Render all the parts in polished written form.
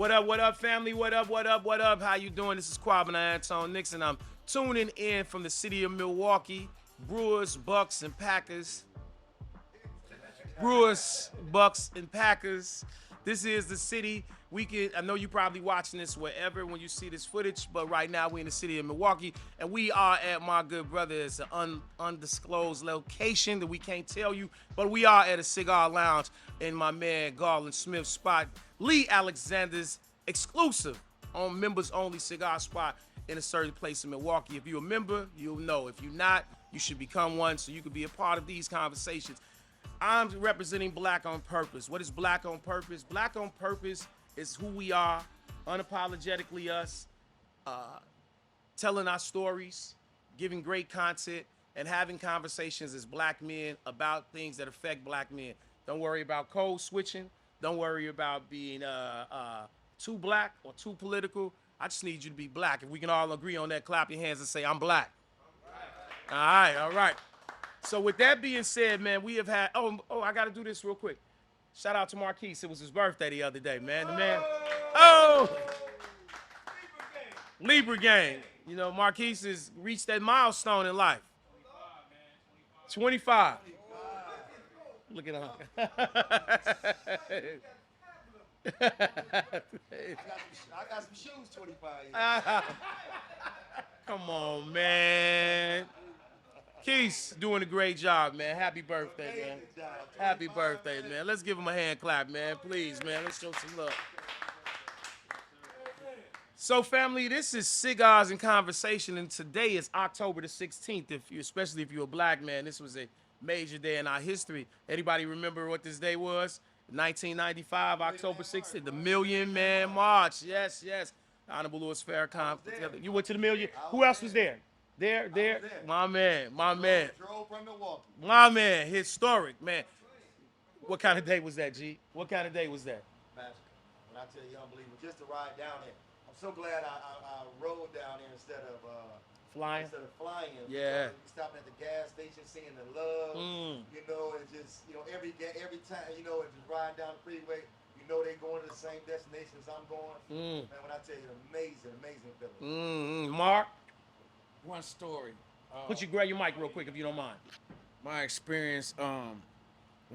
What up, family? What up? How you doing? This is Kwabena Antoine Nixon. I'm tuning in from the city of Milwaukee. Brewers, Bucks, and Packers. Brewers, Bucks, and Packers. This is the city. I know you probably watching this wherever when you see this footage, but right now we're in the city of Milwaukee, and we are at my good brother. It's an undisclosed location that we can't tell you, but we are at a cigar lounge in my man Garland Smith's spot, Lee Alexander's exclusive on members-only cigar spot in a certain place in Milwaukee. If you're a member, you'll know. If you're not, you should become one so you can be a part of these conversations. I'm representing Black on Purpose. What is Black on Purpose? Black on Purpose is who we are, unapologetically us, telling our stories, giving great content, and having conversations as Black men about things that affect Black men. Don't worry about code switching. Don't worry about being too Black or too political. I just need you to be Black. If we can all agree on that, clap your hands and say, I'm Black. All right. So with that being said, man, we have had, I got to do this real quick. Shout out to Marquise. It was his birthday the other day, man. The man, Libra gang. You know, Marquise has reached that milestone in life. 25. Look at him. I got some shoes 25 years. Come on, man. Keith's doing a great job, man. Happy birthday, man. Happy birthday, man. Let's give him a hand clap, man. Please, man. Let's show some love. So, family, this is Cigars and Conversation, and today is October the 16th. Especially if you're a Black man, this was a major day in our history. Anybody remember what this day was? 1995, October 16th, the Million Man March. Yes. Honorable Louis Farrakhan. You went to the Million. Who else was there? There. My man. Drove from Milwaukee. My man, historic, man. What kind of day was that, G? What kind of day was that? Magic. When I tell you, unbelievable. Just to ride down there. I'm so glad I rode down there instead of flying. Yeah. Stopping at the gas station, seeing the love. You know, and just every time and just riding down the freeway. You know they going to the same destination as I'm going. Man, when I tell you, amazing feeling. Mark. One story. Grab your mic real quick if you don't mind. My experience, the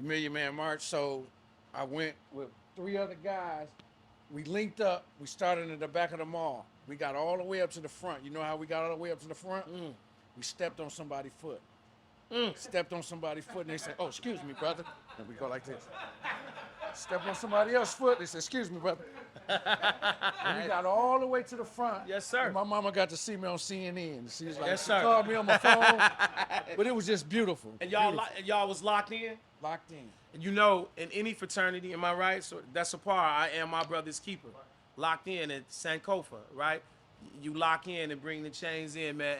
Million Man March. So I went with 3 other guys. We linked up. We started at the back of the mall. We got all the way up to the front. You know how we got all the way up to the front? We stepped on somebody's foot. Stepped on somebody's foot, and they said, "Oh, excuse me, brother." And we go like this. Stepped on somebody else's foot. They said, "Excuse me, brother." And we got all the way to the front. Yes, sir. And my mama got to see me on CNN. She was like, yes, she sir. called me on my phone. But it was just beautiful. And y'all was locked in? Locked in. And you know, in any fraternity, am I right? So that's a par. I am my brother's keeper. Locked in at Sankofa, right? You lock in and bring the chains in, man.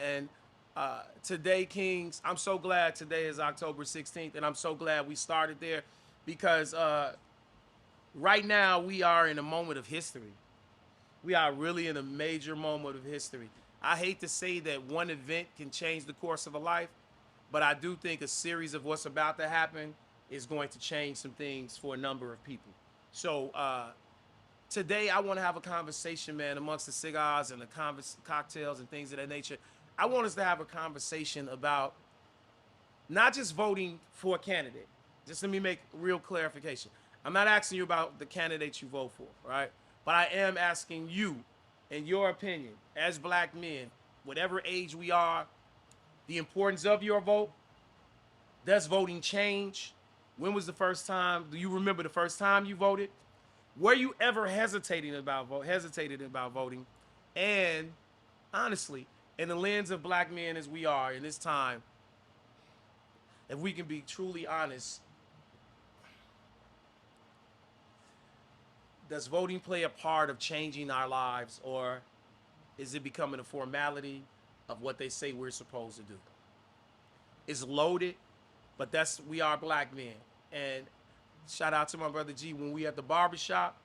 And today, Kings, I'm so glad today is October 16th, and I'm so glad we started there because right now we are in a moment of history. We are really in a major moment of history. I hate to say that one event can change the course of a life, but I do think a series of what's about to happen is going to change some things for a number of people. So today I want to have a conversation, man, amongst the cigars and the cocktails and things of that nature. I want us to have a conversation about not just voting for a candidate. Just let me make real clarification. I'm not asking you about the candidate you vote for, right? But I am asking you, in your opinion, as Black men, whatever age we are, the importance of your vote. Does voting change? When was the first time? Do you remember the first time you voted? Were you ever hesitated about voting? And honestly, in the lens of Black men as we are in this time, if we can be truly honest, does voting play a part of changing our lives, or is it becoming a formality of what they say we're supposed to do? It's loaded, but we are Black men. And shout out to my brother G, when we at the barbershop,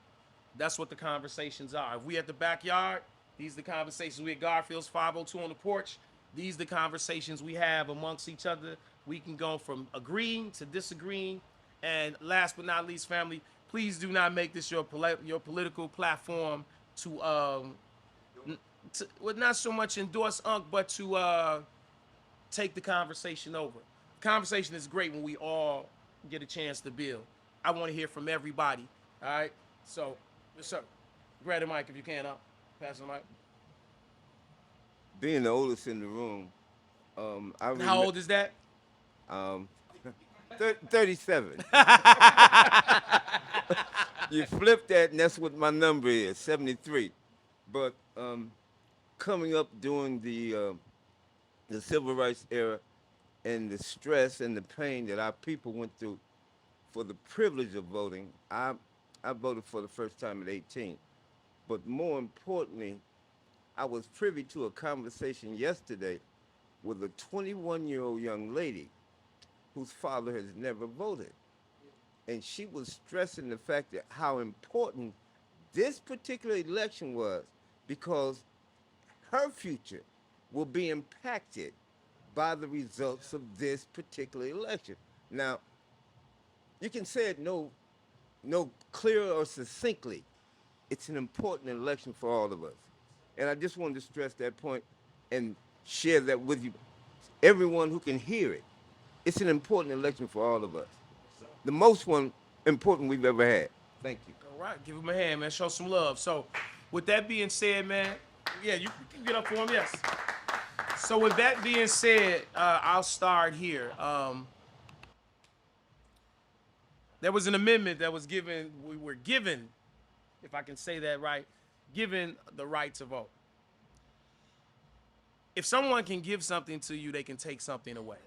that's what the conversations are. If we at the backyard, these are the conversations. We at Garfield's 502 on the porch. These are the conversations we have amongst each other. We can go from agreeing to disagreeing. And last but not least, family, please do not make this your political platform to well, not so much endorse Unc, but to take the conversation over. Conversation is great when we all get a chance to build. I want to hear from everybody. All right. So, sir, grab the mic if you can. Pass the mic. Being the oldest in the room, I And how old is that? um, 37. You flip that, and that's what my number is, 73. But coming up during the civil rights era and the stress and the pain that our people went through for the privilege of voting, I voted for the first time at 18. But more importantly, I was privy to a conversation yesterday with a 21-year-old young lady whose father has never voted. And she was stressing the fact that how important this particular election was because her future will be impacted by the results of this particular election. Now, you can say it no clearer or succinctly. It's an important election for all of us. And I just wanted to stress that point and share that with you, everyone who can hear it. It's an important election for all of us. The most important we've ever had. Thank you. All right, give him a hand, man. Show some love. So, with that being said, man, yeah, you can get up for him, yes. So, with that being said, I'll start here. There was an amendment that was given, we were given, if I can say that right, given the right to vote. If someone can give something to you, they can take something away.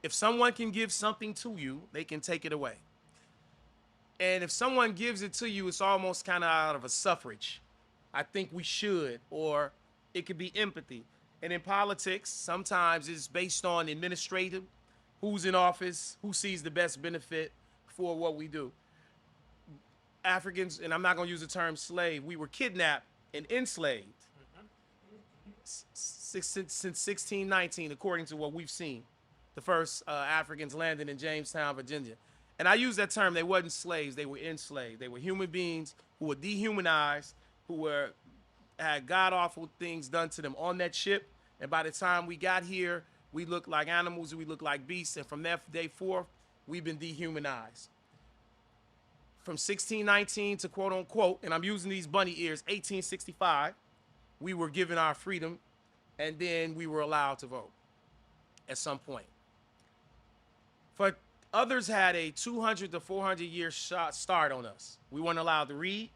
If someone can give something to you, they can take it away. And if someone gives it to you, it's almost kind of out of a suffrage. I think we should, or it could be empathy. And in politics, sometimes it's based on administrative, who's in office, who sees the best benefit for what we do. Africans, and I'm not going to use the term slave, we were kidnapped and enslaved since 1619, according to what we've seen. The first Africans landed in Jamestown, Virginia. And I use that term, they wasn't slaves, they were enslaved. They were human beings who were dehumanized, who had god-awful things done to them on that ship. And by the time we got here, we looked like animals, we looked like beasts. And from that day forth, we've been dehumanized. From 1619 to quote unquote, and I'm using these bunny ears, 1865, we were given our freedom, and then we were allowed to vote at some point. For others had a 200 to 400 year start on us. We weren't allowed to read,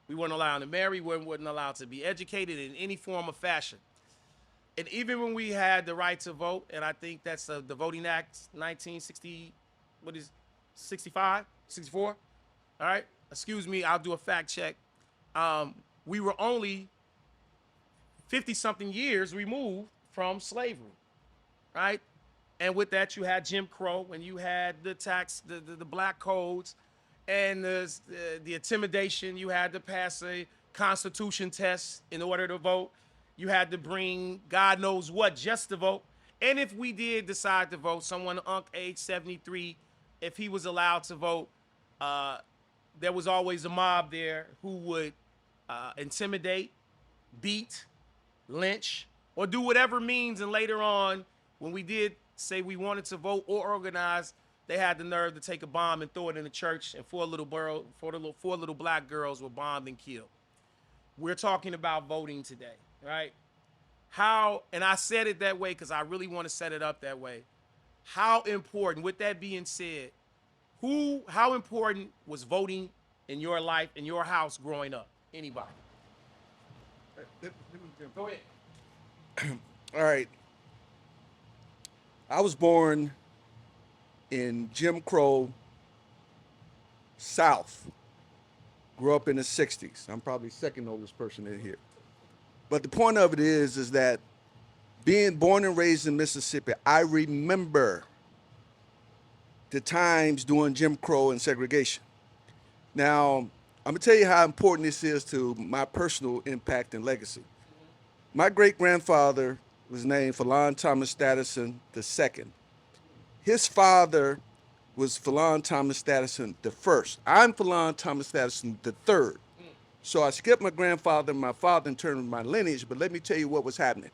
we weren't allowed to marry, we weren't allowed to be educated in any form or fashion. And even when we had the right to vote, and I think that's the Voting Act 1960, 65, 64? All right, excuse me, I'll do a fact check. We were only 50-something years removed from slavery, right? And with that, you had Jim Crow, and you had the black codes, and the intimidation. You had to pass a constitution test in order to vote. You had to bring God knows what just to vote. And if we did decide to vote, someone age 73, if he was allowed to vote, there was always a mob there who would intimidate, beat, lynch, or do whatever means. And later on, when we did say we wanted to vote or organize, they had the nerve to take a bomb and throw it in the church, and four little black girls were bombed and killed. We're talking about voting today, right? How, and I said it that way because I really want to set it up that way. How important, with that being said, how important was voting in your life, in your house growing up? Anybody? Go ahead. All right. I was born in Jim Crow South. Grew up in the 60s. I'm probably second oldest person in here. But the point of it is that being born and raised in Mississippi, I remember the times during Jim Crow and segregation. Now, I'm gonna tell you how important this is to my personal impact and legacy. My great-grandfather was named Falon Thomas Stattison II. His father was Philan Thomas Stattison the first. I'm Philan Thomas Stattison the third. So I skipped my grandfather and my father in terms of my lineage, but let me tell you what was happening.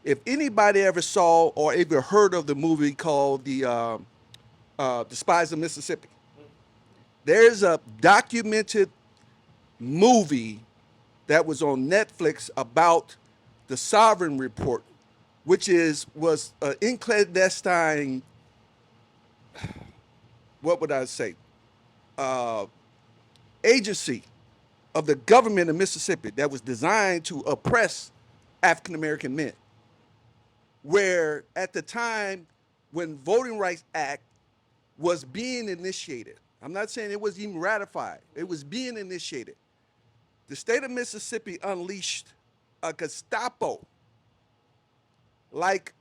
If anybody ever saw or ever heard of the movie called The Spies of Mississippi, there's a documented movie that was on Netflix about the Sovereign Report, which was in clandestine, what would I say, agency of the government of Mississippi that was designed to oppress African American men. Where at the time when Voting Rights Act was being initiated, I'm not saying it was even ratified, it was being initiated, the state of Mississippi unleashed a Gestapo, like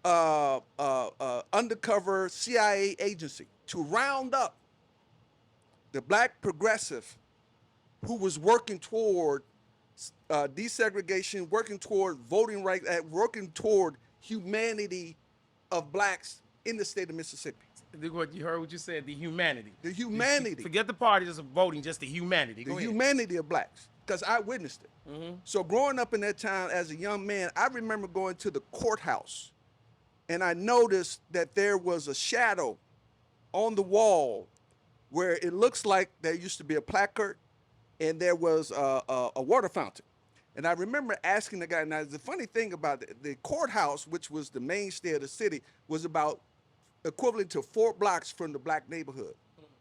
undercover CIA agency, to round up the black progressive who was working toward desegregation, working toward voting rights, working toward humanity of blacks in the state of Mississippi. What you heard, what you said, the humanity. The humanity. Forget the party just voting, just the humanity. Go The ahead. humanity of blacks, because I witnessed it. So growing up in that town as a young man, I remember going to the courthouse, and I noticed that there was a shadow on the wall where it looks like there used to be a placard, and there was a water fountain. And I remember asking the guy, now the funny thing about the courthouse, which was the mainstay of the city, was about equivalent to 4 blocks from the black neighborhood.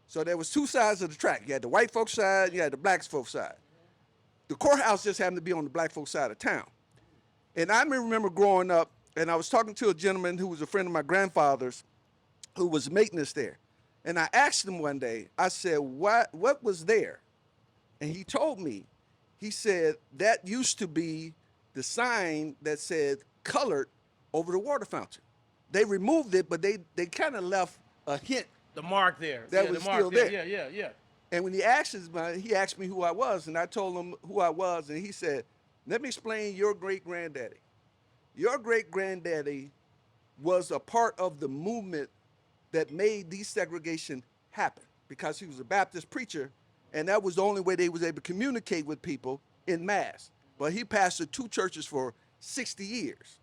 So there was 2 sides of the track. You had the white folks side, you had the black folks side. The courthouse just happened to be on the black folks side of town. And I remember growing up, and I was talking to a gentleman who was a friend of my grandfather's who was maintenance there. And I asked him one day, I said, what was there? And he told me, he said, that used to be the sign that said colored over the water fountain. They removed it, but they kind of left a hint. The mark there. That yeah, was the mark still there. Yeah. And when he asked me who I was, and I told him who I was, and he said, let me explain your great-granddaddy. Your great-granddaddy was a part of the movement that made desegregation happen, because he was a Baptist preacher, and that was the only way they was able to communicate with people in mass. But he pastored 2 churches for 60 years.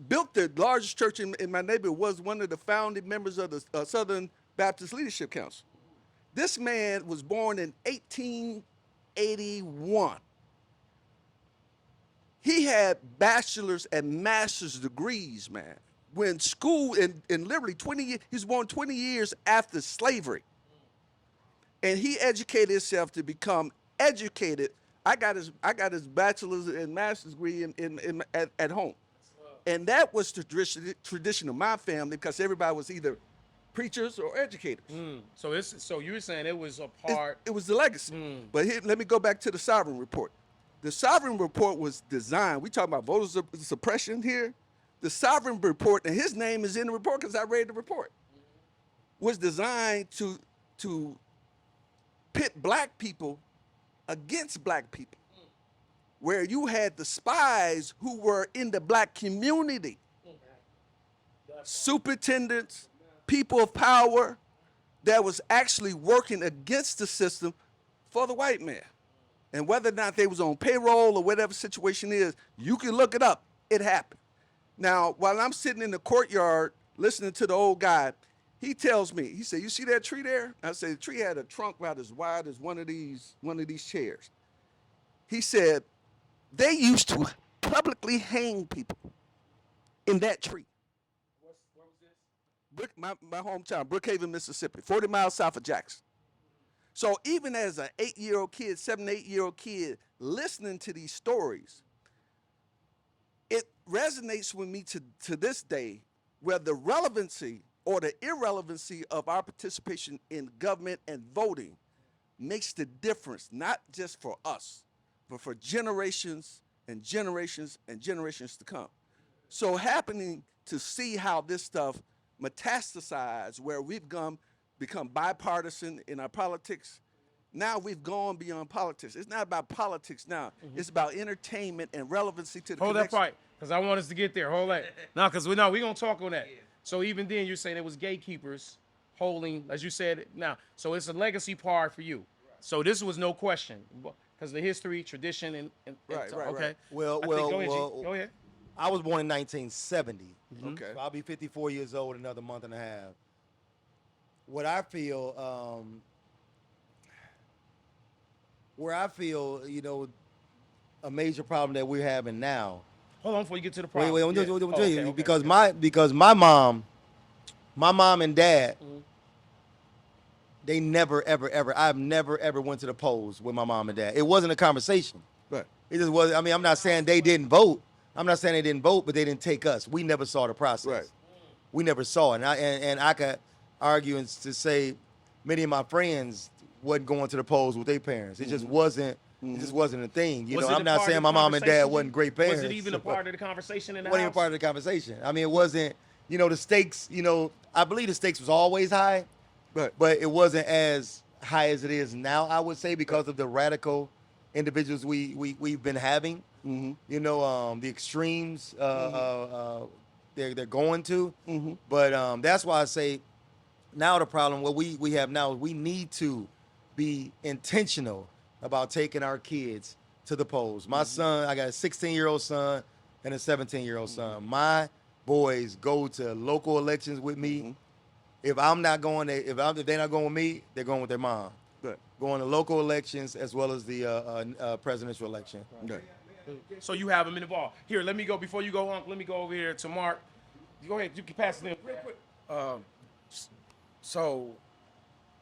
Built the largest church in my neighborhood, was one of the founding members of the Southern Baptist Leadership Council. This man was born in 1881. He had bachelor's and master's degrees, man. When school, in literally 20 years, he was born 20 years after slavery. And he educated himself to become educated. I got his bachelor's and master's degree at home. And that was the tradition of my family, because everybody was either preachers or educators. So you were saying it was a part. It was the legacy. But here, let me go back to the Sovereign Report. The Sovereign Report was designed, we talking about voter suppression here. The Sovereign Report, and his name is in the report because I read the report, was designed to pit black people against black people, where you had the spies who were in the black community, superintendents, people of power, that was actually working against the system for the white man. And whether or not they was on payroll or whatever situation is, you can look it up. It happened. Now, while I'm sitting in the courtyard listening to the old guy, he tells me, he said, you see that tree there? I said, the tree had a trunk about as wide as one of these chairs. He said, they used to publicly hang people in that tree. Where was this? My hometown, Brookhaven, Mississippi, 40 miles south of Jackson. So even as an 8-year-old kid, 7, 8-year-old kid, listening to these stories, it resonates with me to this day, where the relevancy or the irrelevancy of our participation in government and voting makes the difference, not just for us, but for generations and generations and generations to come. So happening to see how this stuff metastasized, where we've become bipartisan in our politics. Now we've gone beyond politics. It's not about politics now. It's about entertainment and relevancy to the Hold that connection. part, because I want us to get there. Hold that. No, because we're going to talk on that. So even then, you're saying it was gatekeepers holding, as you said now. So it's a legacy part for you. So this was no question because the history, tradition, and Right, so, right, okay. right. Well, I think, well, go ahead, G. well. Go ahead. I was born in 1970. Okay. So I'll be 54 years old in another month and a half. What I feel, where I feel, a major problem that we're having now. Hold on before you get to the Wait, problem. wait, I'm Yeah. gonna Oh, tell you okay, because yeah. my mom and dad, they never ever ever. I've never ever went to the polls with my mom and dad. It wasn't a conversation. Right. It just was. I mean, I'm not saying they didn't vote. I'm not saying they didn't vote, but they didn't take us. We never saw the process. Right. We never saw it. And I could argue and to say many of my friends wasn't going to the polls with their parents. It just wasn't. It just wasn't a thing. Was it I'm a not part saying of my the mom and dad conversation, wasn't G? great parents. Was it even a part of the conversation in the wasn't even house? part of the conversation. I mean, it wasn't. The stakes. I believe the stakes was always high, Right. but it wasn't as high as it is now. I would say because of the radical individuals we've been having. The extremes they're going to. But that's why I say now the problem what we have now is we need to be intentional about taking our kids to the polls. My son, I got a 16-year-old son and a 17-year-old son. My boys go to local elections with me. If I'm not going, if they're not going with me, they're going with their mom. Right. Going to local elections as well as the presidential election. Right. So you have them involved. Here, let me go before you go, Unc. Let me go over here to Mark. Go ahead. You can pass it in real quick. So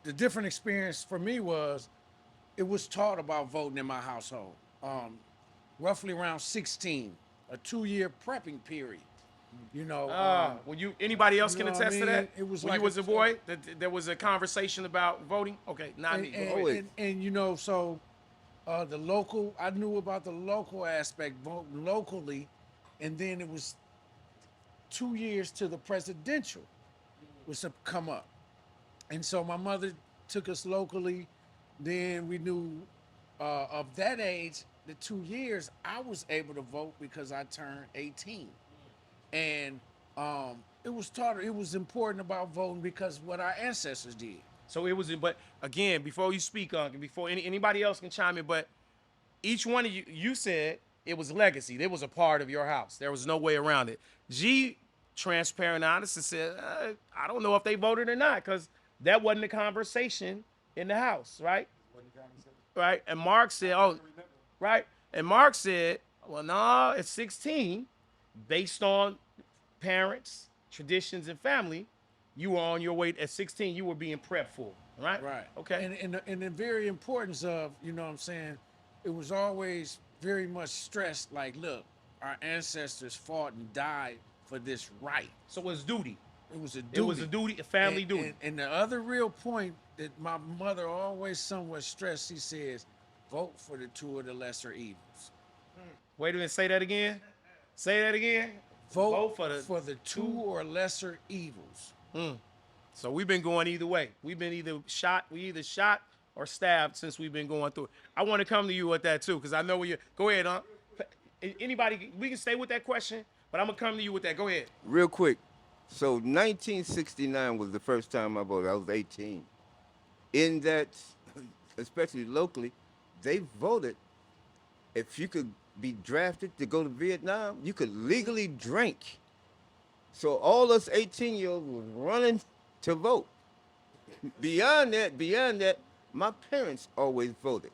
the different experience for me was it was taught about voting in my household. Roughly around 16, a 2-year prepping period. Well, anybody else can know what I attest to mean? that? It was when like you was a- a boy, that there was a conversation about voting. Okay, not me. Go ahead. So the local, I knew about the local aspect, voting locally, and then it was 2 years to the presidential was to come up. And so my mother took us locally. Then we knew of that age, the 2 years, I was able to vote because I turned 18. And it was taught, it was important about voting because what our ancestors did. So it was, but again, before you speak, Unc, before anybody else can chime in, but each one of you said it was legacy. It was a part of your house. There was no way around it. G, transparent, honest, and said, I don't know if they voted or not because that wasn't the conversation in the house, right? Right. And Mark said, right. And Mark said, well, no, at 16, based on parents, traditions, and family, you were on your way. At 16, you were being prepped for, right? Right. Okay. And the very importance of, what I'm saying, it was always very much stressed like, look, our ancestors fought and died for this right. So it was duty. It was a duty. It was a duty, a family duty. And the other real point that my mother always somewhat stressed, she says, vote for the two of the lesser evils. Wait a minute, say that again. Say that again. Vote for the two or lesser evils. So we've been going either way. We've been either shot or stabbed since we've been going through it. I want to come to you with that too, because I know where you go ahead, huh? Anybody, we can stay with that question, but I'm gonna come to you with that. Go ahead. Real quick. So 1969 was the first time I voted. I was 18. In that, especially locally, they voted. If you could be drafted to go to Vietnam, you could legally drink. So all us 18-year-olds was running to vote. Beyond that, my parents always voted.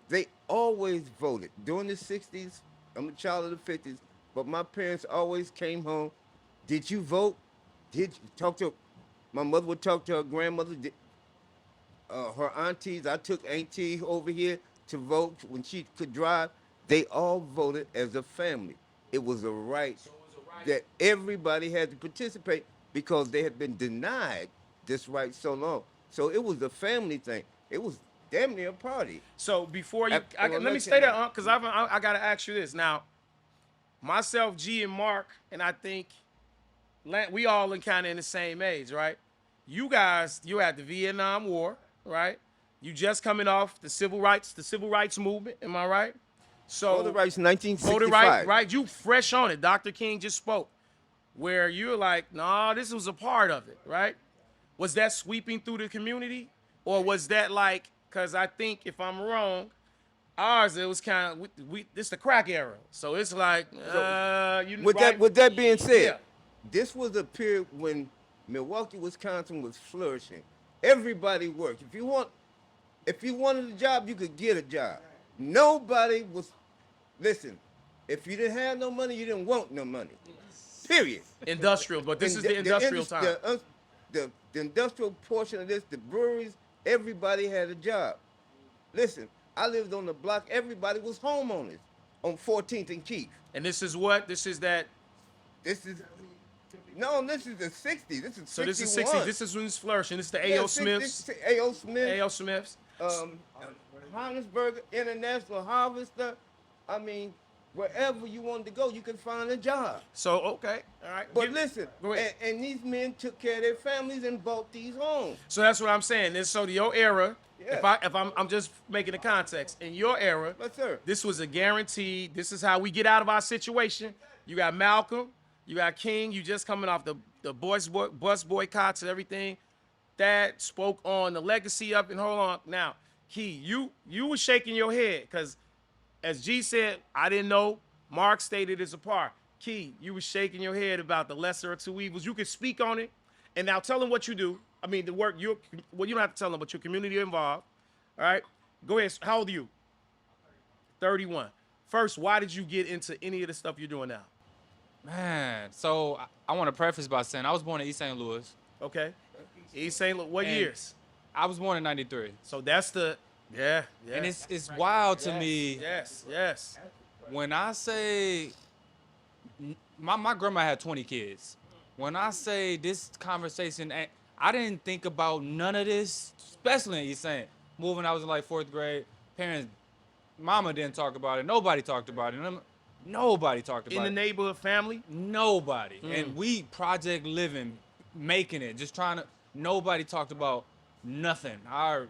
They always voted. During the 60s, I'm a child of the 50s, but my parents always came home. Did you vote? Did you talk to, my mother would talk to her grandmother, her aunties. I took auntie over here to vote when she could drive. They all voted as a family. It was a right that everybody had to participate because they had been denied this right so long. So it was a family thing. It was damn near a party. So before you, Well, let me let's stay hear there, because I got to ask you this. Now, myself, G, and Mark, and I think we all are kind of in the same age, right? You guys, you had the Vietnam War, right? You just coming off the civil rights movement, am I right? So Voter rights 1965. voter right, right? You fresh on it. Dr. King just spoke, where you're like, nah, this was a part of it, right? Was that sweeping through the community, or was that like? Because I think if I'm wrong, ours it was kind of we this the crack era, so it's like you With right? that being said, Yeah. this was a period when Milwaukee, Wisconsin was flourishing. Everybody worked. If you wanted a job, you could get a job. Nobody was listen. If you didn't have no money, you didn't want no money. Period. Industrial, but this is the industrial time. The industrial portion of this, the breweries, everybody had a job. Listen, I lived on the block. Everybody was homeowners on 14th and Keith. And this is what? This is that. This is this is the 60s. This is So 61. this is 60s. This is when it's flourishing. This is the A.O. Smiths. A.O. Smith. A.O. Smiths. Heinsberg International Harvester. I mean, wherever you wanted to go, you could find a job. So, okay. All right. But listen, go ahead. and these men took care of their families and bought these homes. So that's what I'm saying. This so your era. Yeah. If I'm just making the context in your era. Yes, sir. This was a guarantee. This is how we get out of our situation. You got Malcolm. You got King. You just coming off the bus boycotts and everything. That spoke on the legacy of it. And hold on now, Key. You were shaking your head because, as G said, I didn't know. Mark stated it's a part. Key, you were shaking your head about the lesser of two evils. You could speak on it, and now tell them what you do. I mean, the work you don't have to tell them, but your community involved. All right, go ahead. How old are you? 31. First, why did you get into any of the stuff you're doing now? Man, so I want to preface by saying I was born in East St. Louis. Okay, East St. Louis. What And years? I was born in '93. So that's the yeah. And it's wild to me Yes. when I say my grandma had 20 kids. When I say this conversation, I didn't think about none of this, especially in East St. Moving, I was in like 4th grade. Parents, mama didn't talk about it. Nobody talked about it. Nobody talked about it. In the neighborhood, family. Nobody. And we project living, making it, just trying to. Nobody talked about nothing. Our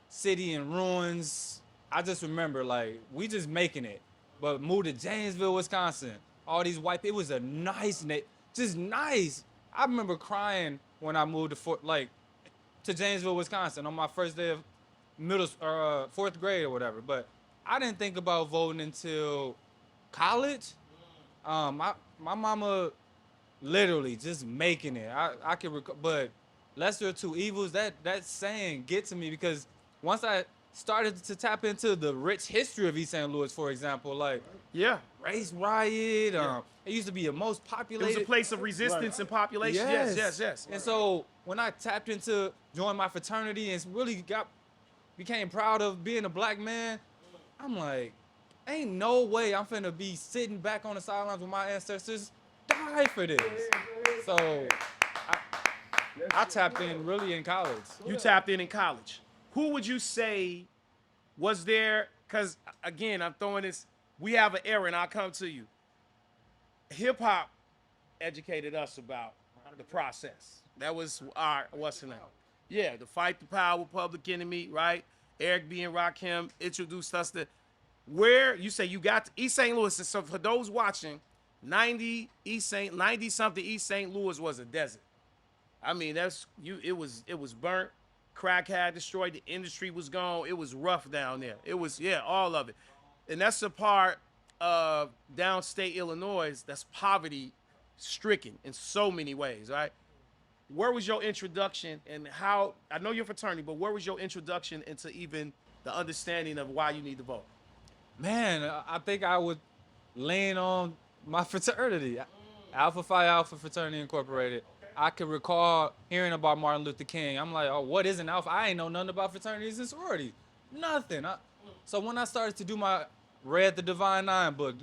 city in ruins. I just remember like we just making it. But moved to Janesville, Wisconsin. All these white. It was a nice, just nice. I remember crying when I moved to Janesville, Wisconsin on my first day of 4th grade or whatever. But I didn't think about voting until college. My mama literally just making it. I can but lesser of two evils, that saying get to me because once I started to tap into the rich history of East St. Louis, for example, like race riot, it used to be the most populated. It was a place of resistance and population. Yes. And so when I tapped into joining my fraternity and really became proud of being a black man, I'm like, ain't no way I'm finna be sitting back on the sidelines with my ancestors die for this. So I tapped in really in college. You tapped in college. Who would you say was there? Because, again, I'm throwing this. We have an era, and I'll come to you. Hip-hop educated us about the process. That was our, what's the name? Yeah, the Fight the Power, Public Enemy, right? Eric B. and Rakim introduced us to where you say you got to East St. Louis. And so for those watching, 90 something East St. Louis was a desert. I mean, it was burnt. Crack had destroyed. The industry was gone. It was rough down there. It was, all of it. And that's a part of downstate Illinois that's poverty stricken in so many ways, right? Where was your introduction and how, I know you're fraternity, but where was your introduction into even the understanding of why you need to vote? Man, I think I would lean on my fraternity, Alpha Phi Alpha Fraternity Incorporated. I can recall hearing about Martin Luther King. I'm like, oh, what is an alpha? I ain't know nothing about fraternities and sororities. Nothing. So when I started to do read the Divine Nine book,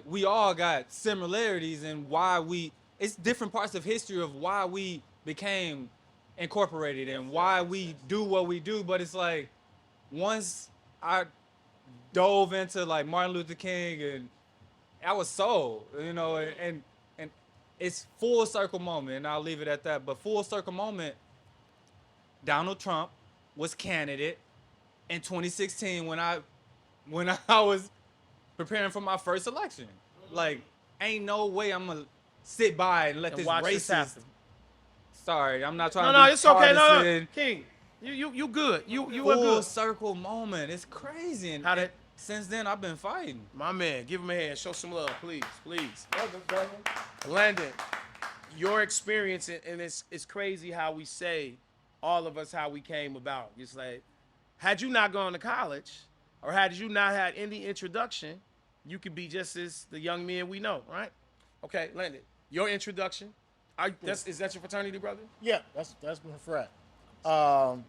we all got similarities in why it's different parts of history of why we became incorporated and why we do what we do. But it's like, once I dove into like Martin Luther King and I was sold, and it's full circle moment, and I'll leave it at that. But full circle moment, Donald Trump was candidate in 2016 when I was preparing for my first election. Like, ain't no way I'm gonna sit by and let this watch this racist happen. Sorry, I'm not trying No, to no, be it's okay. No, no, partisan. King, you good. You are Full good. circle moment. It's crazy. And, How and that- since then, I've been fighting. My man, give him a hand. Show some love, please, please. Brother. Landon, your experience, and it's crazy how we say, all of us, how we came about. It's like, had you not gone to college, or had you not had any introduction, you could be just as the young men we know, right? Okay, Landon, your introduction. Is that your fraternity, brother? Yeah, that's my frat. I'm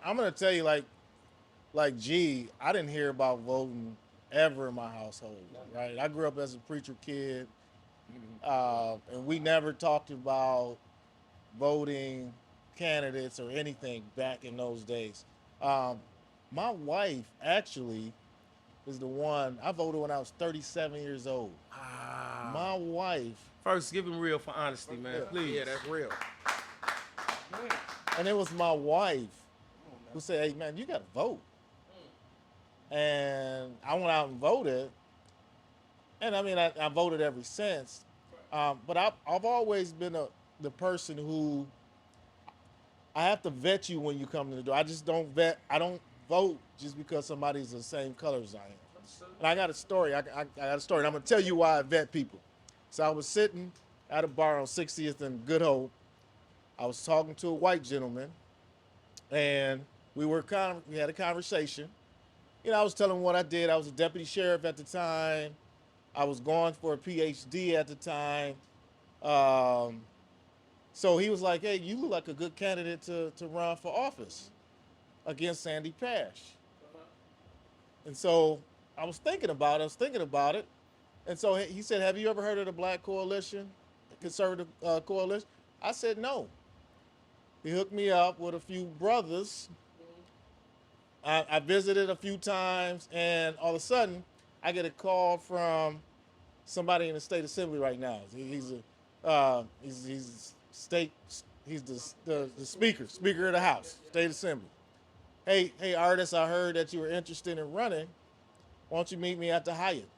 gonna tell you, like G, I didn't hear about voting ever in my household, right? I grew up as a preacher kid, and we never talked about voting candidates or anything back in those days. My wife actually is the one I voted when I was 37 years old. My wife, First, give him real for honesty, man, please. Yeah, that's real. and it was my wife who said, "Hey, man, you got to vote." And I went out and voted, and I mean, I voted ever since. But I've always been the person who I have to vet you when you come to the door. I just don't vet. I don't vote just because somebody's the same color as I am. And I got a story. I got a story, and I'm gonna tell you why I vet people. So I was sitting at a bar on 60th and Good Hope. I was talking to a white gentleman, and we had a conversation. You know, I was telling him what I did. I was a deputy sheriff at the time. I was going for a PhD at the time. So he was like, "Hey, you look like a good candidate to run for office against Sandy Pash." And so I was thinking about it. And so he said, "Have you ever heard of the Black Coalition, Conservative Coalition?" I said, "No." He hooked me up with a few brothers. I visited a few times, and all of a sudden, I get a call from somebody in the state assembly right now. He's the speaker of the House, state assembly. Hey, artist, I heard that you were interested in running. Why don't you meet me at the Hyatt?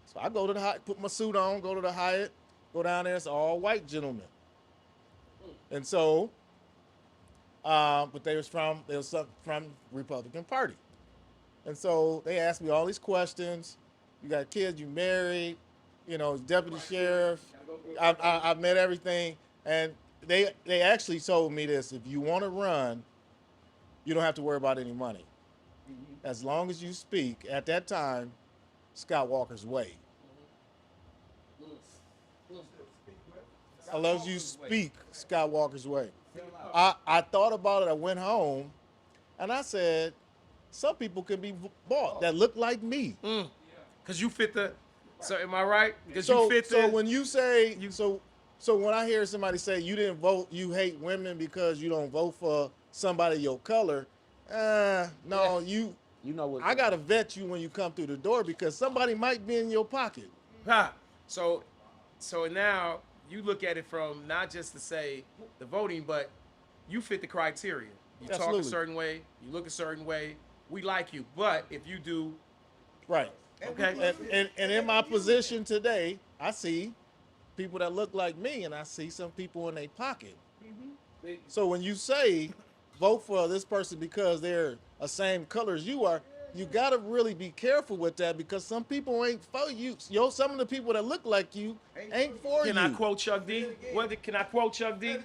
So I go to the Hyatt, put my suit on, go to the Hyatt, go down there. It's all white gentlemen, and so. But they was from Republican Party. And so they asked me all these questions. You got kids, you married, you know, deputy sheriff. I've met everything. And they actually told me this: if you want to run, you don't have to worry about any money. As long as you speak, at that time, Scott Walker's way. As long as you speak Scott Walker's way. I thought about it. I went home, and I said, some people can be bought that look like me. Because you fit the. So am I right? Because So, you fit the. so when you say so when I hear somebody say you didn't vote, you hate women because you don't vote for somebody your color. No, you know what? I gotta vet you when you come through the door because somebody might be in your pocket. Ha. So now you look at it from not just to say the voting, but you fit the criteria. You talk a Absolutely. certain way, you look a certain way. We like you, but if you do, Right. okay. And in my position today, I see people that look like me, and I see some people in their pocket. So when you say vote for this person because they're the same color as you are, you gotta really be careful with that because some people ain't for you. Some of the people that look like you ain't for you. Can I quote Chuck D? Can I quote Chuck D?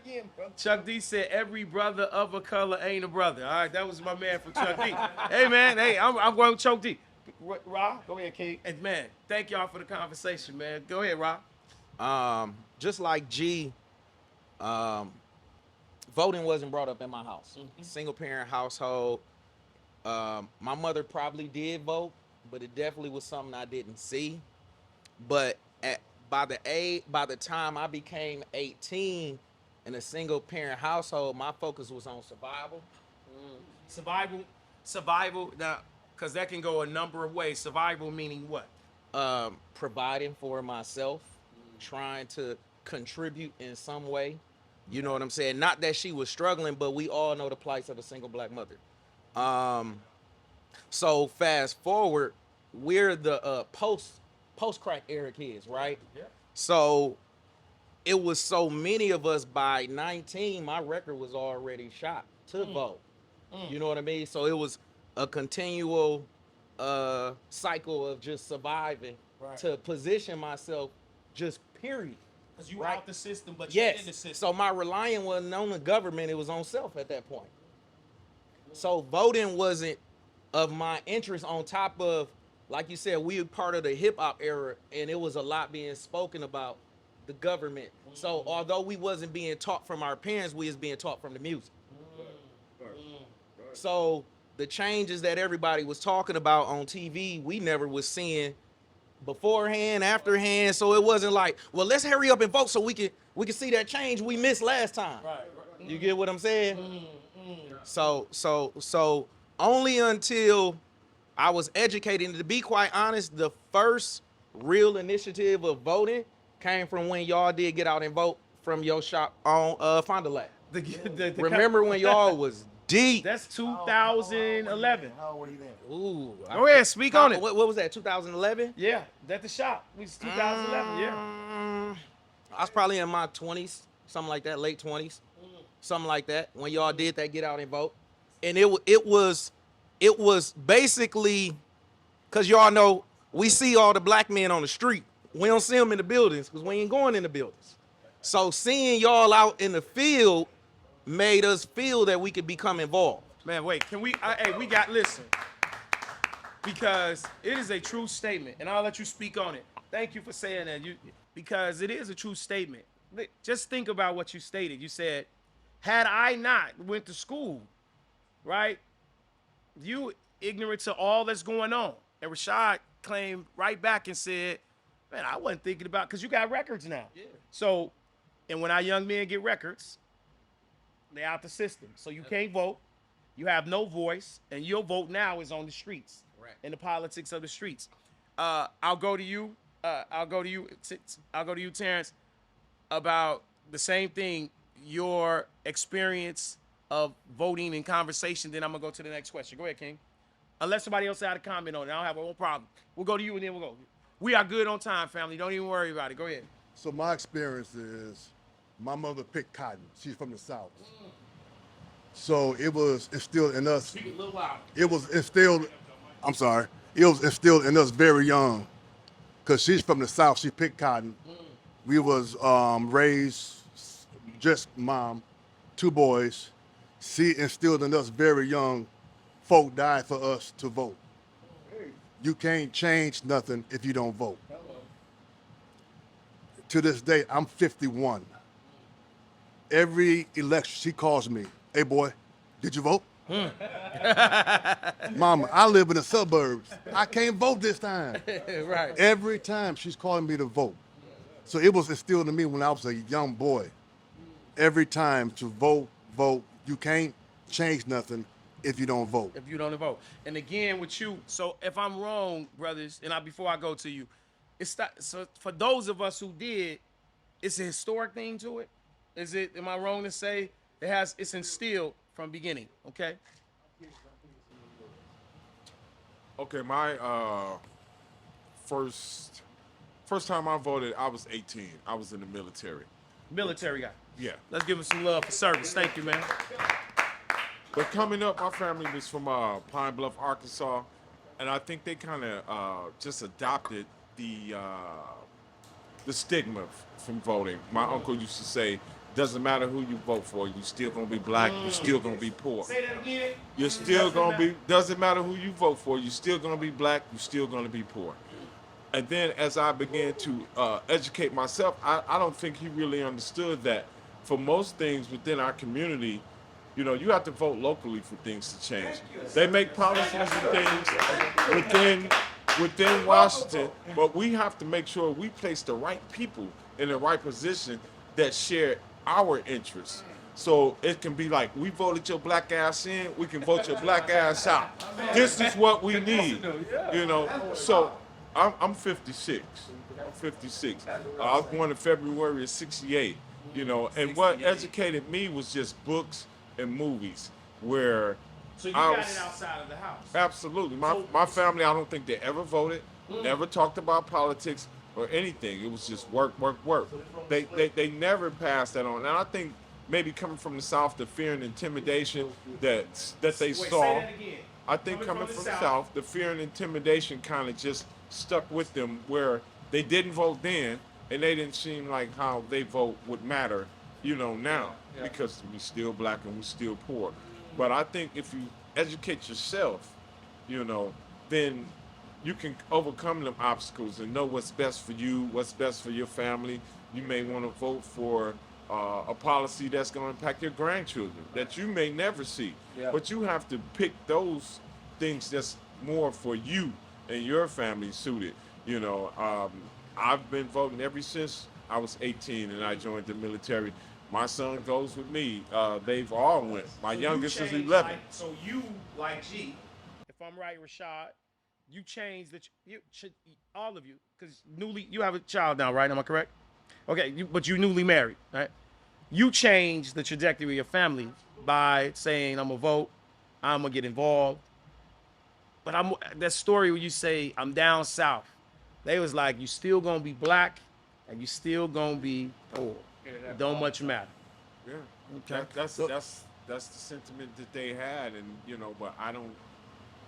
Chuck D said, "Every brother of a color ain't a brother." All right, that was my man from Chuck D. Hey man, I'm going with Chuck D. Ra, go ahead, King. And man, thank y'all for the conversation, man. Go ahead, Ra. Just like G, voting wasn't brought up in my house. Single parent household. My mother probably did vote, but it definitely was something I didn't see. But by the time I became 18 in a single parent household, my focus was on survival. Survival. Now, because that can go a number of ways. Survival meaning what? Providing for myself, trying to contribute in some way. You know what I'm saying? Not that she was struggling, but we all know the plights of a single black mother. So fast forward, we're the post crack era kids, right? Yeah. So it was so many of us by 19, my record was already shot to vote. You know what I mean? So it was a continual cycle of just surviving to position myself, just period. Because you out the system, but Yes. you're in the system. So my relying wasn't on the government, it was on self at that point. So voting wasn't of my interest, on top of, like you said, we were part of the hip hop era, and it was a lot being spoken about the government. So although we wasn't being taught from our parents, we was being taught from the music. So the changes that everybody was talking about on TV, we never was seeing beforehand, afterhand. So it wasn't like, well, let's hurry up and vote so we can see that change we missed last time. You get what I'm saying? So only until I was educated, and to be quite honest, the first real initiative of voting came from when y'all did get out and vote from your shop on Fond du Lac. Remember when y'all was deep? That's 2011. How old were you then? Ooh. Go ahead, speak on it. What was that, 2011? Yeah, at the shop. It was 2011, yeah. I was probably in my 20s, something like that, late 20s, something like that, when y'all did that get out and vote. And it was basically, because y'all know, we see all the black men on the street. We don't see them in the buildings because we ain't going in the buildings. So seeing y'all out in the field made us feel that we could become involved. Man, wait, can we, listen. Because it is a true statement, and I'll let you speak on it. Thank you for saying that, because it is a true statement. Just think about what you stated. You said, had I not went to school, right, you ignorant to all that's going on. And Rashad claimed right back and said, man, I wasn't thinking about, because you got records now. Yeah. So, and when our young men get records, they out the system. So you can't vote. You have no voice, and your vote now is on the streets, in the politics of the streets. I'll go to you, Terrence, about the same thing, your experience of voting and conversation. Then I'm gonna go to the next question. Go ahead, King. Unless somebody else had a comment on it, I don't have no problem. We'll go to you and then we'll go. We are good on time, family. Don't even worry about it. Go ahead. So my experience is, my mother picked cotton. She's from the South. So it was instilled in us. Speak a little louder. It was instilled in us very young. Because she's from the South, she picked cotton. We was raised, just mom, 2 boys. She instilled in us very young, folk died for us to vote. You can't change nothing if you don't vote. To this day, I'm 51. Every election, she calls me, hey boy, did you vote? Mama, I live in the suburbs. I can't vote this time. Right. Every time she's calling me to vote. So it was instilled in me when I was a young boy. Every time to vote. You can't change nothing if you don't vote. If you don't vote. And again, with you, so if I'm wrong, brothers, and before I go to you, so for those of us who did, it's a historic thing to it. Am I wrong to say it's instilled from beginning, okay? Okay, my first time I voted, I was 18. I was in the military. Military guy. Yeah. Let's give him some love for service. Thank you, man. But coming up, my family was from Pine Bluff, Arkansas, and I think they kind of just adopted the stigma from voting. My uncle used to say, doesn't matter who you vote for, you're still gonna be black, you're still gonna be poor. Say that again. You're still gonna be, doesn't matter who you vote for, you're still gonna be black, you're still gonna be poor. And then as I began to educate myself, I don't think he really understood that for most things within our community, you know, you have to vote locally for things to change. They make policies and things within Washington, but we have to make sure we place the right people in the right position that share our interests. So it can be like, we voted your black ass in, we can vote your black ass out. This is what we need, you know. So I'm 56. I'm 56. I was born in February of '68, you know, and what educated me was just books and movies where So you got it outside of the house. Absolutely. My family, I don't think they ever voted, never talked about politics, or anything. It was just work, work, work. They never passed that on. And I think maybe coming from the South, the fear and intimidation that they saw. I think coming from the South, the fear and intimidation kind of just stuck with them, where they didn't vote then, and they didn't seem like how they vote would matter, now, because we still black and we still poor. But I think if you educate yourself, then you can overcome them obstacles and know what's best for you, what's best for your family. You may want to vote for a policy that's going to impact your grandchildren that you may never see. Yeah. But you have to pick those things that's more for you and your family suited. I've been voting ever since I was 18 and I joined the military. My son goes with me. They've all went. My youngest is 11. So you, like G, if I'm right, Rashad, you changed all of you, because you have a child now, right? Am I correct? Okay, but you're newly married, right? You changed the trajectory of your family by saying, I'm gonna vote, I'm gonna get involved. But that story where you say, I'm down south, they was like, you still gonna be black and you still gonna be poor. It don't much matter. Yeah. Okay. That's the sentiment that they had, and but I don't.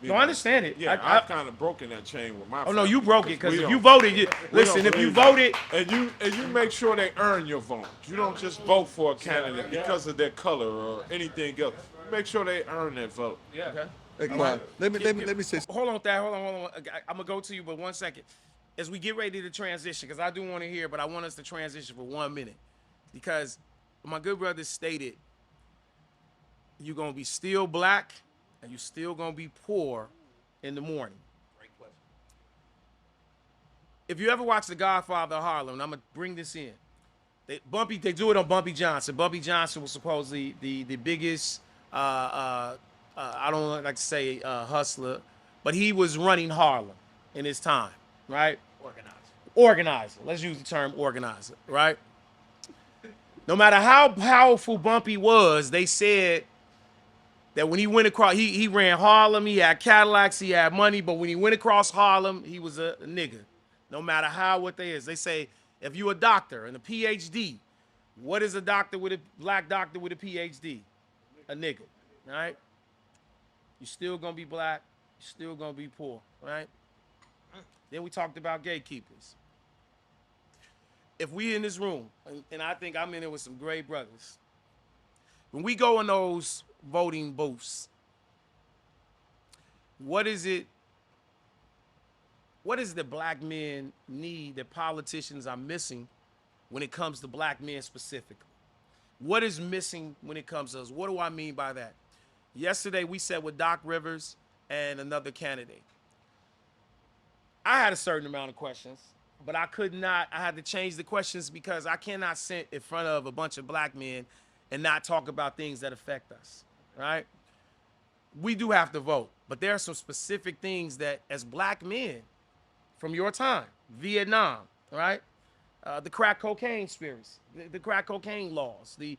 No, I understand it. Yeah, I've kind of broken that chain with my. Oh no, you broke it, because if don't- you voted, we listen. don't If you believe voted, and you make sure they earn your vote. You don't just vote for a candidate because of their color or anything else. Make sure they earn that vote. yeah. Okay. Hey, Kwab, let me say. Hold on, Thad. Hold on. I'm gonna go to you, but 1 second. As we get ready to transition, because I do want to hear, but I want us to transition for 1 minute, because my good brother stated, you're gonna be still black and you still gonna be poor in the morning. Great question. If you ever watch The Godfather of Harlem, and I'm gonna bring this in, they do it on Bumpy Johnson. Bumpy Johnson was supposedly the biggest, I don't like to say hustler, but he was running Harlem in his time, right? Organizer. Let's use the term organizer, right? No matter how powerful Bumpy was, they said that when he went across, he ran Harlem, he had Cadillacs, he had money, but when he went across Harlem, he was a nigga. No matter what they is. They say, if you a doctor and a PhD, what is a black doctor with a PhD? A nigga, right? You still gonna be black, you still gonna be poor, right? Then we talked about gatekeepers. If we in this room, and I think I'm in it with some great brothers, when we go in those voting booths, what is the black men need that politicians are missing when it comes to black men specifically? What is missing when it comes to us? What do I mean by that? Yesterday we sat with Doc Rivers and another candidate. I had a certain amount of questions, but I had to change the questions because I cannot sit in front of a bunch of black men and not talk about things that affect us, right? We do have to vote, but there are some specific things that as black men from your time, Vietnam, right? The crack cocaine spirits, the crack cocaine laws, the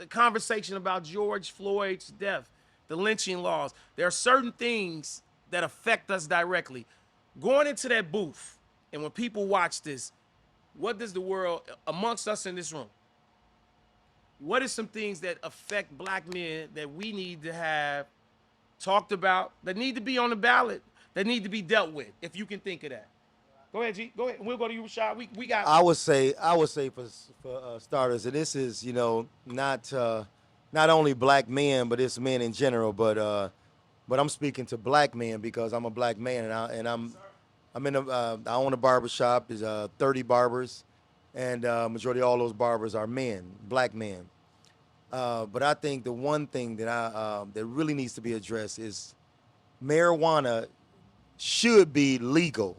conversation about George Floyd's death, the lynching laws. There are certain things that affect us directly. Going into that booth, and when people watch this, what does the world, amongst us in this room, what are some things that affect black men that we need to have talked about, that need to be on the ballot, that need to be dealt with, if you can think of that? Go ahead, G. Go ahead. We'll go to you, Rashad. We got. I would say for starters, and this is not only black men, but it's men in general. But I'm speaking to black men because I'm a black man, and I'm in I own a barber shop. There's 30 barbers, and majority of all those barbers are men, black men. But I think the one thing that that really needs to be addressed is marijuana should be legal.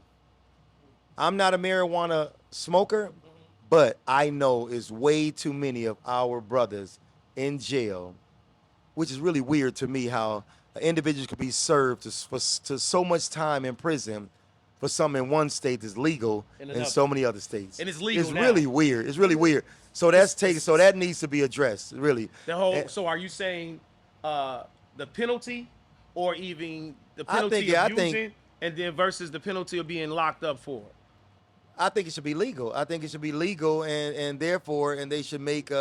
I'm not a marijuana smoker, but I know it's way too many of our brothers in jail, which is really weird to me how individuals could be served to so much time in prison for something in one state that's legal in so many other states. And it's legal now. Really weird. It's really weird. So so that needs to be addressed, really. So are you saying the penalty, or even the penalty of using, and then versus the penalty of being locked up for it? I think it should be legal. I think it should be legal, and therefore, and they should make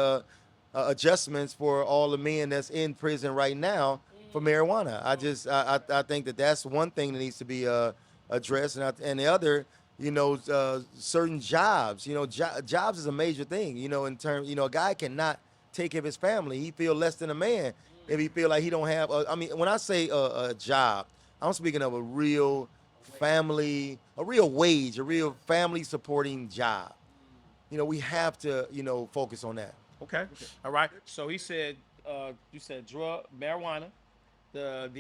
adjustments for all the men that's in prison right now for marijuana. I think that that's one thing that needs to be addressed, and the other, certain jobs. Jobs is a major thing. In terms, a guy cannot take care of his family. He feel less than a man if he feel like he don't have. I mean, when I say a job, I'm speaking of a real family, a real wage, a real family supporting job. We have to, focus on that. Okay. All right. So he said, you said marijuana, the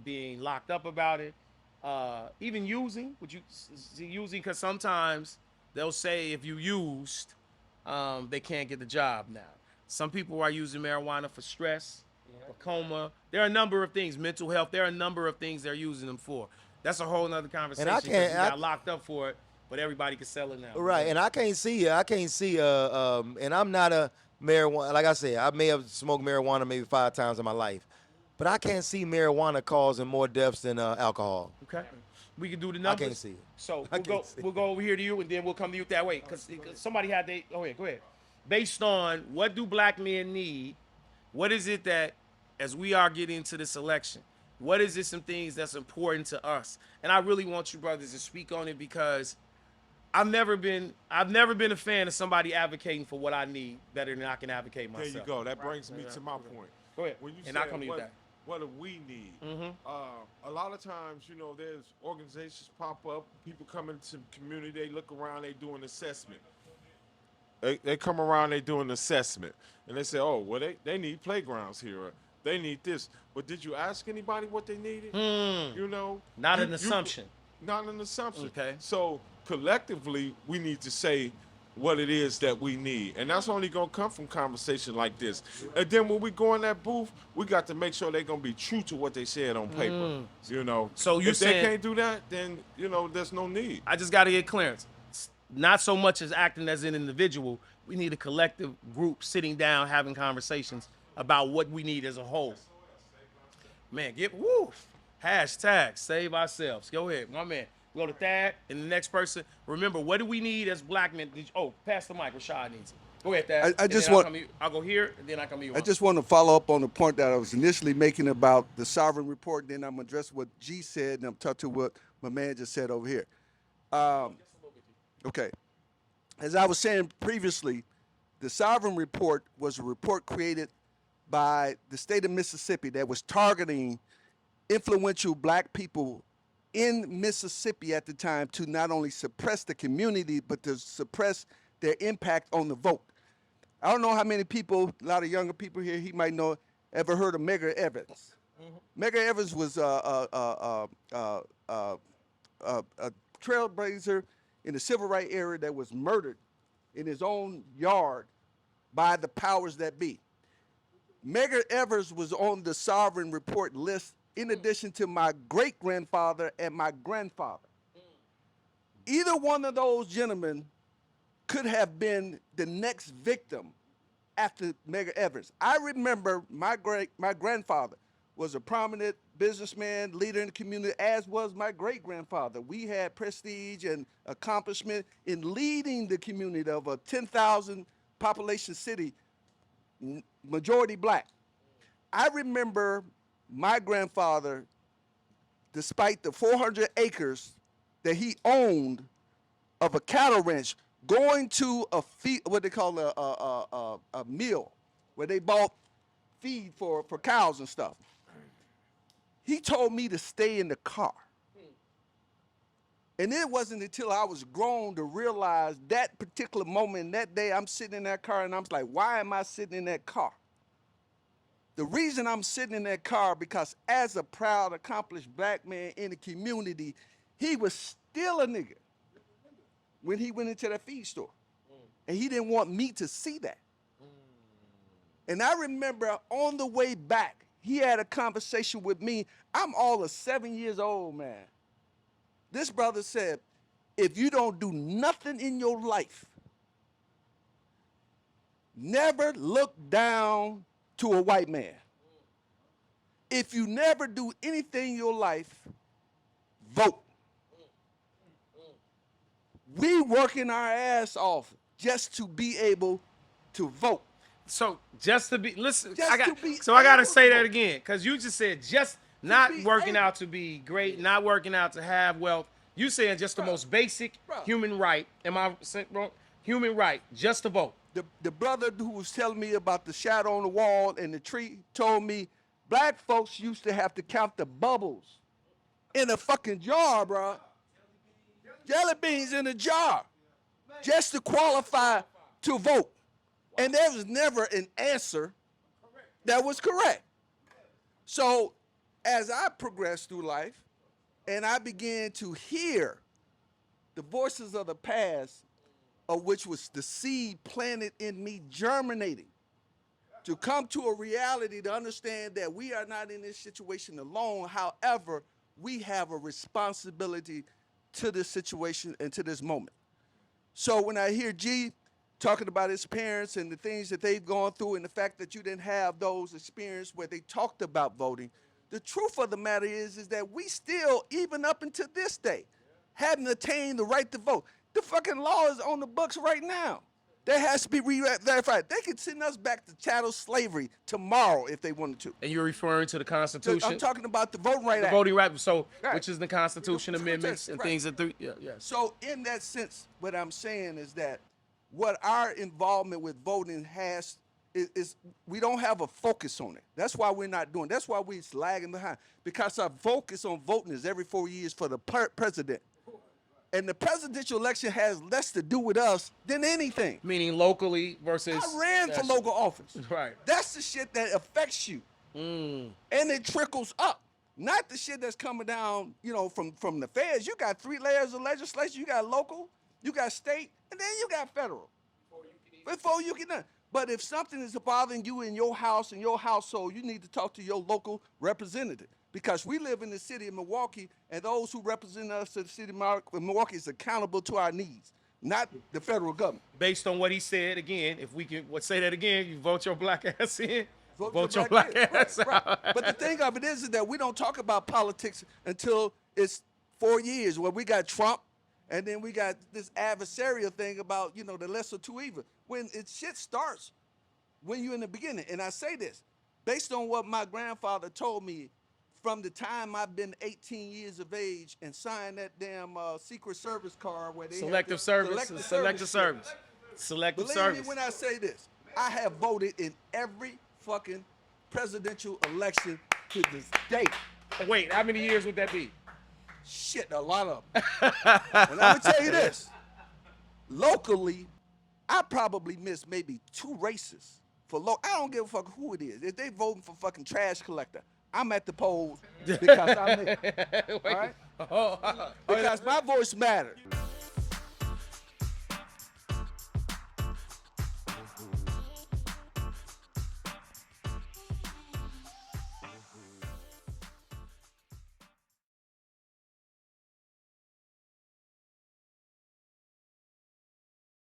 being locked up about it, even using. Would you using? Because sometimes they'll say if you used, they can't get the job now. Some people are using marijuana for stress, for coma. There are a number of things, mental health. There are a number of things they're using them for. That's a whole nother conversation. And I can't. You got locked up for it, but everybody can sell it now. Right, and I can't see. And I'm not a marijuana. Like I said, I may have smoked marijuana maybe 5 times in my life, but I can't see marijuana causing more deaths than alcohol. Okay. We can do the numbers. I can't see it. So we'll go over here to you, and then we'll come to you that way. Because somebody had go ahead. Based on what do black men need, what is it that, as we are getting into this election, what is it, some things that's important to us? And I really want you brothers to speak on it, because I've never been a fan of somebody advocating for what I need better than I can advocate myself. There you go. That brings me to my point. Go ahead. When you and say I'll come to you with that. what do we need? A lot of times, there's organizations pop up, people come into the community, they look around, they do an assessment. They come around, they do an assessment, and they say, oh, well, they need playgrounds here, or they need this. But did you ask anybody what they needed? Not an assumption. Not an assumption. Okay. So collectively, we need to say what it is that we need. And that's only going to come from conversation like this. And then when we go in that booth, we got to make sure they're going to be true to what they said on paper. So you if saying, they can't do that, then, there's no need. I just got to get clearance. Not so much as acting as an individual. We need a collective group sitting down, having conversations about what we need as a whole. Man, hashtag save ourselves. Go ahead, my man. Go to Thad and the next person. Remember, what do we need as black men? Pass the mic. Rashad needs it. Go ahead, Thad. I'll go here, and then I come to you. I just want to follow up on the point that I was initially making about the sovereign report. Then I'm going to address what G said, and I'm touch to what my man just said over here. Okay. As I was saying previously, the sovereign report was a report created by the state of Mississippi that was targeting influential black people in Mississippi at the time to not only suppress the community, but to suppress their impact on the vote. I don't know how many people, a lot of younger people here, he might know, ever heard of Medgar Evers. Medgar Evers was a trailblazer in the civil rights era that was murdered in his own yard by the powers that be. Medgar Evers was on the sovereign report list in addition to my great-grandfather and my grandfather. Either one of those gentlemen could have been the next victim after Medgar Evers. I remember my grandfather was a prominent businessman, leader in the community, as was my great-grandfather. We had prestige and accomplishment in leading the community of a 10,000 population city, majority black. I remember my grandfather, despite the 400 acres that he owned of a cattle ranch, going to what they call a mill, where they bought feed for cows and stuff. He told me to stay in the car. And it wasn't until I was grown to realize that particular moment, that day, I'm sitting in that car and I'm like, why am I sitting in that car? The reason I'm sitting in that car, because as a proud, accomplished black man in the community, he was still a nigga when he went into that feed store. And he didn't want me to see that. And I remember on the way back, he had a conversation with me. I'm all of 7 years old, man. This brother said, if you don't do nothing in your life, never look down to a white man. If you never do anything in your life, vote. We working our ass off just to be able to vote. So just to be listen, Just I to got be so I gotta able say to that vote. again, because you just said just not be working able. out to be great, not working out to have wealth. You saying just the most basic Bruh. human right. Am I saying wrong? Human right, just to vote. The brother who was telling me about the shadow on the wall and the tree told me black folks used to have to count the bubbles in a fucking jar, bro. Jelly beans in a jar just to qualify to vote. And there was never an answer that was correct. So as I progressed through life and I began to hear the voices of the past, of which was the seed planted in me germinating, to come to a reality to understand that we are not in this situation alone. However, we have a responsibility to this situation and to this moment. So when I hear G talking about his parents and the things that they've gone through and the fact that you didn't have those experiences where they talked about voting, the truth of the matter is that we still, even up until this day, haven't attained the right to vote. The fucking law is on the books right now. That has to be re-verified. They could send us back to chattel slavery tomorrow if they wanted to. And you're referring to the Constitution, I'm talking about the Voting Right the Act. voting right. So Right. which is the Constitution amendments and Right. things that yes. So in that sense, what I'm saying is that what our involvement with voting has is we don't have a focus on it. That's why we're not doing. That's why we're lagging behind, because our focus on voting is every 4 years for the president. And the presidential election has less to do with us than anything. Meaning locally versus. I ran for local office. Right. That's the shit that affects you. And it trickles up. Not the shit that's coming down, from the feds. You got 3 layers of legislation. You got local, you got state, and then you got federal. Before you can. But if something is bothering you in your house, in your household, you need to talk to your local representative. Because we live in the city of Milwaukee, and those who represent us in the city of Milwaukee is accountable to our needs, not the federal government. Based on what he said, again, if we can say that again, you vote your black ass in. Vote your black black in. ass Right, out. right. But the thing of it is that we don't talk about politics until it's 4 years, where we got Trump, and then we got this adversarial thing about, the lesser two evil. When shit starts, when you're in the beginning. And I say this, based on what my grandfather told me, from the time I've been 18 years of age and signed that damn Secret Service card where they Selective service. Selective Believe service. me when I say this, I have voted in every fucking presidential election to this day. Wait, how many years would that be? Shit, a lot of them. And I'm gonna tell you this, locally, I probably missed maybe 2 races for I don't give a fuck who it is. If they voting for fucking trash collector, I'm at the polls because I'm there. All right? Because my voice mattered.